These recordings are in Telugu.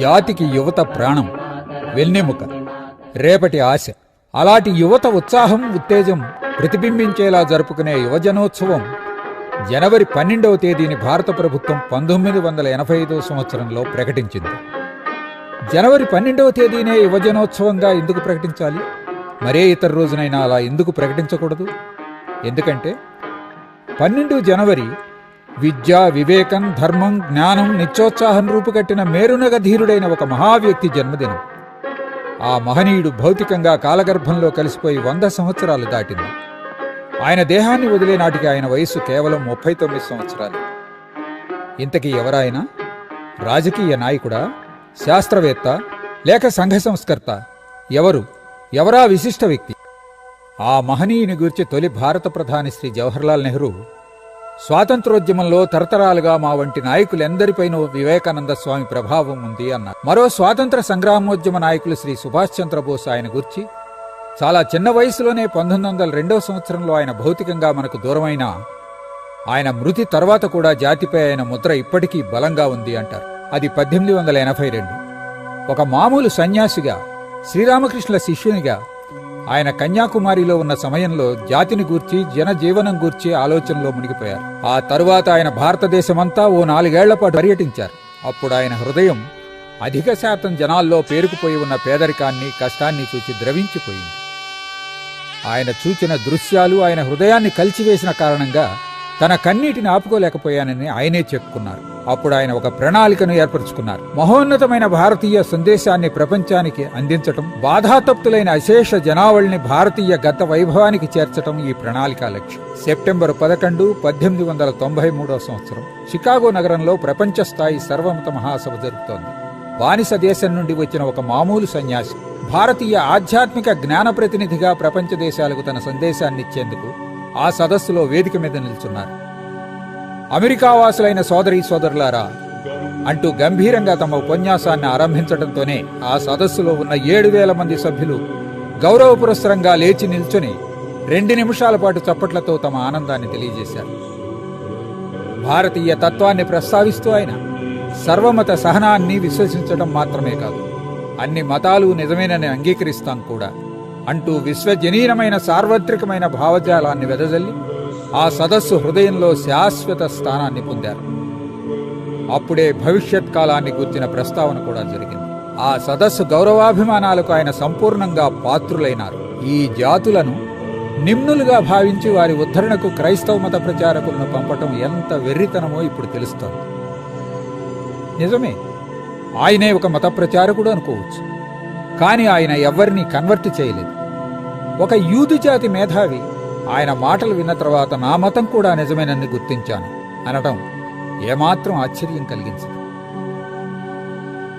జాతికి యువత ప్రాణం, వెన్నెముక, రేపటి ఆశ. అలాంటి యువత ఉత్సాహం, ఉత్తేజం ప్రతిబింబించేలా జరుపుకునే యువజనోత్సవం జనవరి 12వ తేదీని భారత ప్రభుత్వం 1985 సంవత్సరంలో ప్రకటించింది. జనవరి 12వ తేదీనే యువజనోత్సవంగా ఎందుకు ప్రకటించాలి? మరే ఇతర రోజునైనా అలా ఎందుకు ప్రకటించకూడదు? ఎందుకంటే 12 జనవరి విద్య, వివేకం, ధర్మం, జ్ఞానం, నిత్యోత్సాహం రూపుకట్టిన మేరునగ ధీరుడైన ఒక మహావ్యక్తి జన్మదినం. ఆ మహనీయుడు భౌతికంగా కాలగర్భంలో కలిసిపోయి 100 సంవత్సరాలు దాటింది. ఆయన దేహాన్ని వదిలే నాటికి ఆయన వయస్సు కేవలం 39 సంవత్సరాలు. ఇంతకీ ఎవరాయన? రాజకీయ నాయకుడా, శాస్త్రవేత్త, లేక సంఘ సంస్కర్త? ఎవరా విశిష్ట వ్యక్తి? ఆ మహనీయుని గురించి తొలి భారత ప్రధాని శ్రీ జవహర్లాల్ నెహ్రూ స్వాతంత్రోద్యమంలో తరతరాలుగా మా వంటి నాయకులెందరిపైనో వివేకానంద స్వామి ప్రభావం ఉంది అన్నారు. మరో స్వాతంత్ర సంగ్రామోద్యమ నాయకులు శ్రీ సుభాష్ చంద్రబోస్ ఆయన గురించి చాలా చిన్న వయసులోనే 1902వ సంవత్సరంలో ఆయన భౌతికంగా మనకు దూరమైన ఆయన మృతి తర్వాత కూడా జాతిపై ఆయన ముద్ర ఇప్పటికీ బలంగా ఉంది అంటారు. అది 1882. ఒక మామూలు సన్యాసిగా, శ్రీరామకృష్ణుల శిష్యునిగా ఆయన కన్యాకుమారిలో ఉన్న సమయంలో జాతిని గూర్చి, జనజీవనం గూర్చి ఆలోచనలో మునిగిపోయారు. ఆ తరువాత ఆయన భారతదేశమంతా ఓ 4 ఏళ్ల పాటు పర్యటించారు. అప్పుడు ఆయన హృదయం అధిక శాతం జనాల్లో పేరుకుపోయి ఉన్న పేదరికాన్ని, కష్టాన్ని చూచి ద్రవించిపోయింది. ఆయన చూచిన దృశ్యాలు ఆయన హృదయాన్ని కలిచివేసిన కారణంగా తన కన్నీటిని ఆపుకోలేకపోయానని ఆయనే చెప్పుకున్నారు. అప్పుడు ఆయన ఒక ప్రణాళికను ఏర్పరచుకున్నారు. మహోన్నతమైన భారతీయ సందేశాన్ని ప్రపంచానికి అందించటం, బాధాతప్తులైన అశేష జనావళిని భారతీయ గత వైభవానికి చేర్చటం ఈ ప్రణాళిక లక్ష్యం. సెప్టెంబర్ 11, 1893 సంవత్సరం షికాగో నగరంలో ప్రపంచ స్థాయి సర్వమత మహాసభ జరుగుతోంది. బానిస దేశం నుండి వచ్చిన ఒక మామూలు సన్యాసి భారతీయ ఆధ్యాత్మిక జ్ఞాన ప్రతినిధిగా ప్రపంచ దేశాలకు తన సందేశాన్నిచ్చేందుకు ఆ సదస్సులో వేదిక మీద నిల్చున్నారు. అమెరికా వాసులైన సోదరీ సోదరులారా అంటూ గంభీరంగా తమ ఉపన్యాసాన్ని ఆరంభించడంతోనే ఆ సదస్సులో ఉన్న 7,000 మంది సభ్యులు గౌరవపురస్సరంగా లేచి నిల్చుని 2 నిమిషాల పాటు చప్పట్లతో తమ ఆనందాన్ని తెలియజేశారు. భారతీయ తత్వాన్ని ప్రస్తావిస్తూ ఆయన సర్వమత సహనాన్ని విశ్వసించడం మాత్రమే కాదు, అన్ని మతాలు నిజమేనని అంగీకరిస్తాం కూడా అంటూ విశ్వజనీనమైన సార్వత్రికమైన భావజాలాన్ని వెదజల్లి ఆ సదస్సు హృదయంలో శాశ్వత స్థానాన్ని పొందారు. అప్పుడే భవిష్యత్ కాలాన్ని గుర్చిన ప్రస్తావన కూడా జరిగింది. ఆ సదస్సు గౌరవాభిమానాలకు ఆయన సంపూర్ణంగా పాత్రులైనారు. ఈ జాతులను నిమ్నులుగా భావించి వారి ఉద్ధరణకు క్రైస్తవ మత ప్రచారకులను పంపటం ఎంత వెర్రితనమో ఇప్పుడు తెలుస్తోంది. నిజమే, ఆయనే ఒక మత ప్రచారకుడు అనుకోవచ్చు. కానీ ఆయన ఎవ్వరినీ కన్వర్ట్ చేయలేదు. ఒక యూదు జాతి మేధావి ఆయన మాటలు విన్న తర్వాత నా మతం కూడా నిజమేనని గుర్తించాను అనడం ఏమాత్రం ఆశ్చర్యం కలిగించదు.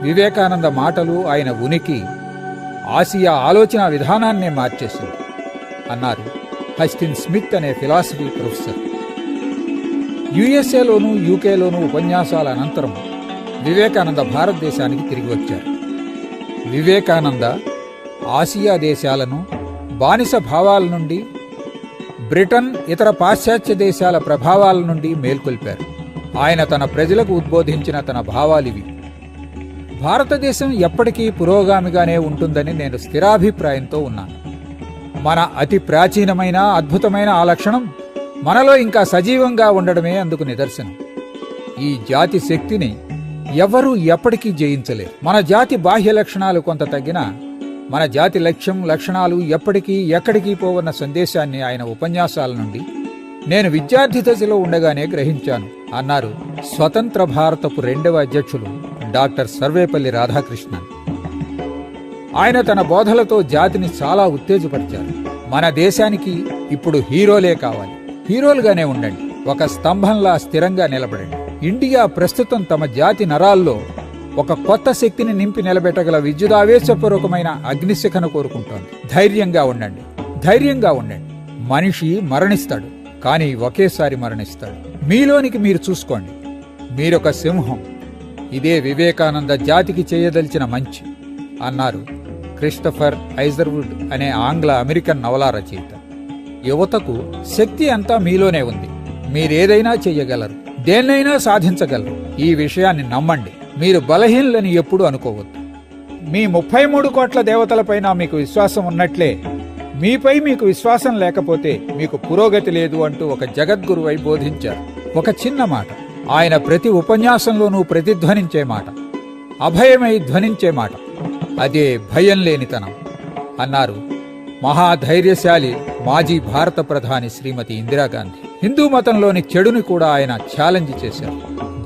వివేకానంద మాటలు ఆయన ఉనికి, ఆసియా ఆలోచన విధానాన్నే మార్చేసింది అన్నారు హస్టిన్ స్మిత్ అనే ఫిలాసఫీ ప్రొఫెసర్. యుఎస్ఏలోనూ యూకేలోనూ ఉపన్యాసాల అనంతరం వివేకానంద భారతదేశానికి తిరిగి వచ్చారు. వివేకానంద ఆసియా దేశాలను బానిస భావాల నుండి, బ్రిటన్, ఇతర పాశ్చాత్య దేశాల ప్రభావాల నుండి మేల్కొల్పారు. ఆయన తన ప్రజలకు ఉద్బోధించిన తన భావాలివి. భారతదేశం ఎప్పటికీ పురోగామిగానే ఉంటుందని నేను స్థిరాభిప్రాయంతో ఉన్నాను. మన అతి ప్రాచీనమైన, అద్భుతమైన ఆ లక్షణం మనలో ఇంకా సజీవంగా ఉండడమే అందుకు నిదర్శనం. ఈ జాతి శక్తిని ఎవ్వరూ ఎప్పటికీ జయించలేరు. మన జాతి బాహ్య లక్షణాలు కొంత తగ్గినా మన జాతి లక్ష్యం, లక్షణాలు ఎప్పటికీ ఎక్కడికి పోవన్న సందేశాన్ని ఆయన ఉపన్యాసాల నుండి నేను విద్యార్థి దశలో ఉండగానే గ్రహించాను అన్నారు స్వతంత్ర భారతపు 2వ అధ్యక్షులు డాక్టర్ సర్వేపల్లి రాధాకృష్ణన్. ఆయన తన బోధలతో జాతిని చాలా ఉత్తేజపరిచారు. మన దేశానికి ఇప్పుడు హీరోలే కావాలి. హీరోలుగానే ఉండండి, ఒక స్తంభంలా స్థిరంగా నిలబడండి. ఇండియా ప్రస్తుతం తమ జాతి నరాల్లో ఒక కొత్త శక్తిని నింపి నిలబెట్టగల విద్యుదావేశపూర్వకమైన అగ్నిశిఖను కోరుకుంటోంది. ధైర్యంగా ఉండండి, ధైర్యంగా ఉండండి. మనిషి మరణిస్తాడు, కానీ ఒకేసారి మరణిస్తాడు. మీలోనికి మీరు చూసుకోండి, మీరొక సింహం. ఇదే వివేకానంద జాతికి చేయదలిచిన మంచి అన్నారు క్రిస్టఫర్ ఐజర్వుడ్ అనే ఆంగ్ల అమెరికన్ నవలా రచయిత. యువతకు శక్తి అంతా మీలోనే ఉంది, మీరేదైనా చెయ్యగలరు. దేన్నైనా సాధించగలరు. ఈ విషయాన్ని నమ్మండి. మీరు బలహీనులని ఎప్పుడూ అనుకోవద్దు. మీ 33 కోట్ల దేవతలపైన మీకు విశ్వాసం ఉన్నట్లే మీపై మీకు విశ్వాసం లేకపోతే మీకు పురోగతి లేదు అంటూ ఒక జగద్గురువై బోధించారు. ఒక చిన్న మాట, ఆయన ప్రతి ఉపన్యాసంలోనూ ప్రతిధ్వనించే మాట, అభయమై ధ్వనించే మాట, అదే భయం లేనితనం అన్నారు మహాధైర్యశాలి మాజీ భారత ప్రధాని శ్రీమతి ఇందిరాగాంధీ. హిందూ మతంలోని చెడుని కూడా ఆయన ఛాలెంజ్ చేశారు.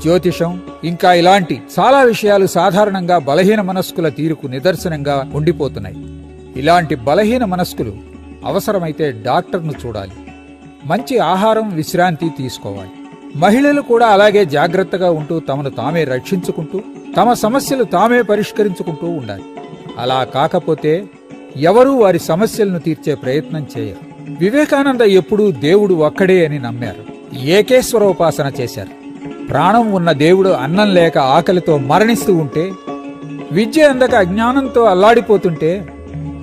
జ్యోతిషం ఇంకా ఇలాంటి చాలా విషయాలు సాధారణంగా బలహీన మనస్కుల తీరుకు నిదర్శనంగా ఉండిపోతున్నాయి. ఇలాంటి బలహీన మనస్కులు అవసరమైతే డాక్టర్ను చూడాలి. మంచి ఆహారం, విశ్రాంతి తీసుకోవాలి. మహిళలు కూడా అలాగే జాగ్రత్తగా ఉంటూ తమను తామే రక్షించుకుంటూ తమ సమస్యలు తామే పరిష్కరించుకుంటూ ఉండాలి. అలా కాకపోతే ఎవరూ వారి సమస్యలను తీర్చే ప్రయత్నం చేయరు. వివేకానంద ఎప్పుడూ దేవుడు ఒక్కడే అని నమ్మారు. ఏకేశ్వరోపాసన చేశారు. ప్రాణం ఉన్న దేవుడు అన్నం లేక ఆకలితో మరణిస్తూ ఉంటే, విద్య అందక అజ్ఞానంతో అల్లాడిపోతుంటే,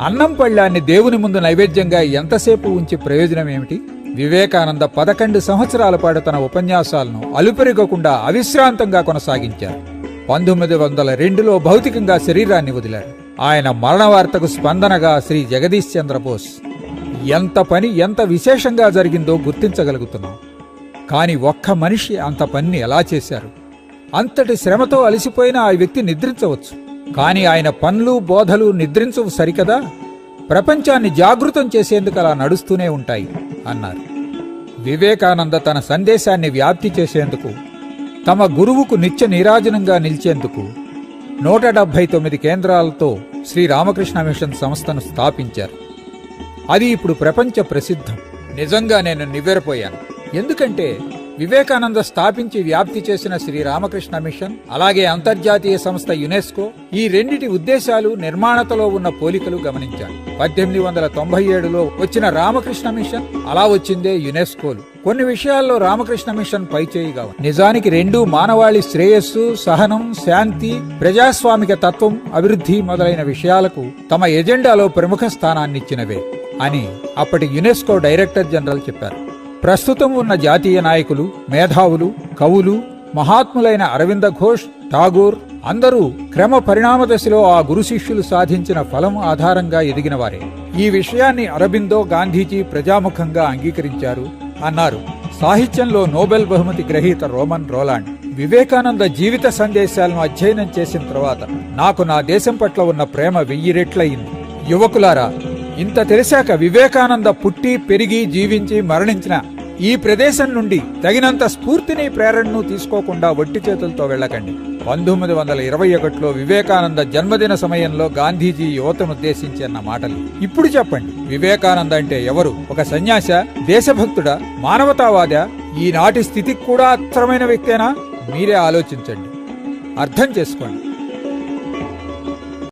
అన్నం పళ్ళాన్ని దేవుని ముందు నైవేద్యంగా ఎంతసేపు ఉంచి ప్రయోజనం ఏమిటి? వివేకానంద 11 సంవత్సరాల పాటు తన ఉపన్యాసాలను అలుపెరగకుండా అవిశ్రాంతంగా కొనసాగించారు. 1902లో భౌతికంగా శరీరాన్ని వదిలారు. ఆయన మరణ వార్తకు స్పందనగా శ్రీ జగదీష్ చంద్రబోస్ ఎంత పని ఎంత విశేషంగా జరిగిందో గుర్తించగలుగుతున్నాం. కాని ఒక్క మనిషి అంత పనిని ఎలా చేశారు? అంతటి శ్రమతో అలసిపోయిన ఆ వ్యక్తి నిద్రించవచ్చు, కాని ఆయన పనులు బోధలు నిద్రించవు సరికదా? ప్రపంచాన్ని జాగృతం చేసేందుకు అలా నడుస్తూనే ఉంటాయి అన్నారు. వివేకానంద తన సందేశాన్ని వ్యాప్తి చేసేందుకు, తమ గురువుకు నిత్య నీరాజనంగా నిలిచేందుకు 179 కేంద్రాలతో శ్రీ రామకృష్ణ మిషన్ సంస్థను స్థాపించారు. అది ఇప్పుడు ప్రపంచ ప్రసిద్ధం. నిజంగా నేను నివ్వెరపోయాను. ఎందుకంటే వివేకానంద స్థాపించి వ్యాప్తి చేసిన శ్రీ రామకృష్ణ మిషన్, అలాగే అంతర్జాతీయ సంస్థ యునెస్కో, ఈ రెండిటి ఉద్దేశాలు, నిర్మాణతలో ఉన్న పోలికలు గమనించాను. 1897లో వచ్చిన రామకృష్ణ మిషన్, అలా వచ్చిందే యునెస్కోలు. కొన్ని విషయాల్లో రామకృష్ణ మిషన్ పైచేయిగా ఉంది. నిజానికి రెండూ మానవాళి శ్రేయస్సు, సహనం, శాంతి, ప్రజాస్వామిక తత్వం, అభివృద్ధి మొదలైన విషయాలకు తమ ఎజెండాలో ప్రముఖ స్థానాన్నిచ్చినవే అని అప్పటి యునెస్కో డైరెక్టర్ జనరల్ చెప్పారు. ప్రస్తుతం ఉన్న జాతీయ నాయకులు, మేధావులు, కవులు, మహాత్ములైన అరవింద ఘోష్, ఠాగూర్ అందరూ క్రమ పరిణామ దశలో ఆ గురు శిష్యులు సాధించిన ఫలం ఆధారంగా ఎదిగినవారే. ఈ విషయాన్ని అరబిందో, గాంధీజీ ప్రజాముఖంగా అంగీకరించారు అన్నారు సాహిత్యంలో నోబెల్ బహుమతి గ్రహీత రోమన్ రోలాండ్. వివేకానంద జీవిత సందేశాలను అధ్యయనం చేసిన తర్వాత నాకు నా దేశం పట్ల ఉన్న ప్రేమ 1000 రెట్లయింది. యువకులారా, ఇంత తెలిసాక వివేకానంద పుట్టి, పెరిగి, జీవించి, మరణించిన ఈ ప్రదేశం నుండి తగినంత స్ఫూర్తిని, ప్రేరణను తీసుకోకుండా వట్టి చేతులతో వెళ్ళకండి. 1921లో వివేకానంద జన్మదిన సమయంలో గాంధీజీ యువతనుద్దేశించి అన్న మాటలు ఇప్పుడు చెప్పండి. వివేకానంద అంటే ఎవరు? ఒక సన్యాస, దేశభక్తుడా, మానవతావాదా? ఈనాటి స్థితికి కూడా అత్సరమైన వ్యక్తేనా? మీరే ఆలోచించండి, అర్థం చేసుకోండి.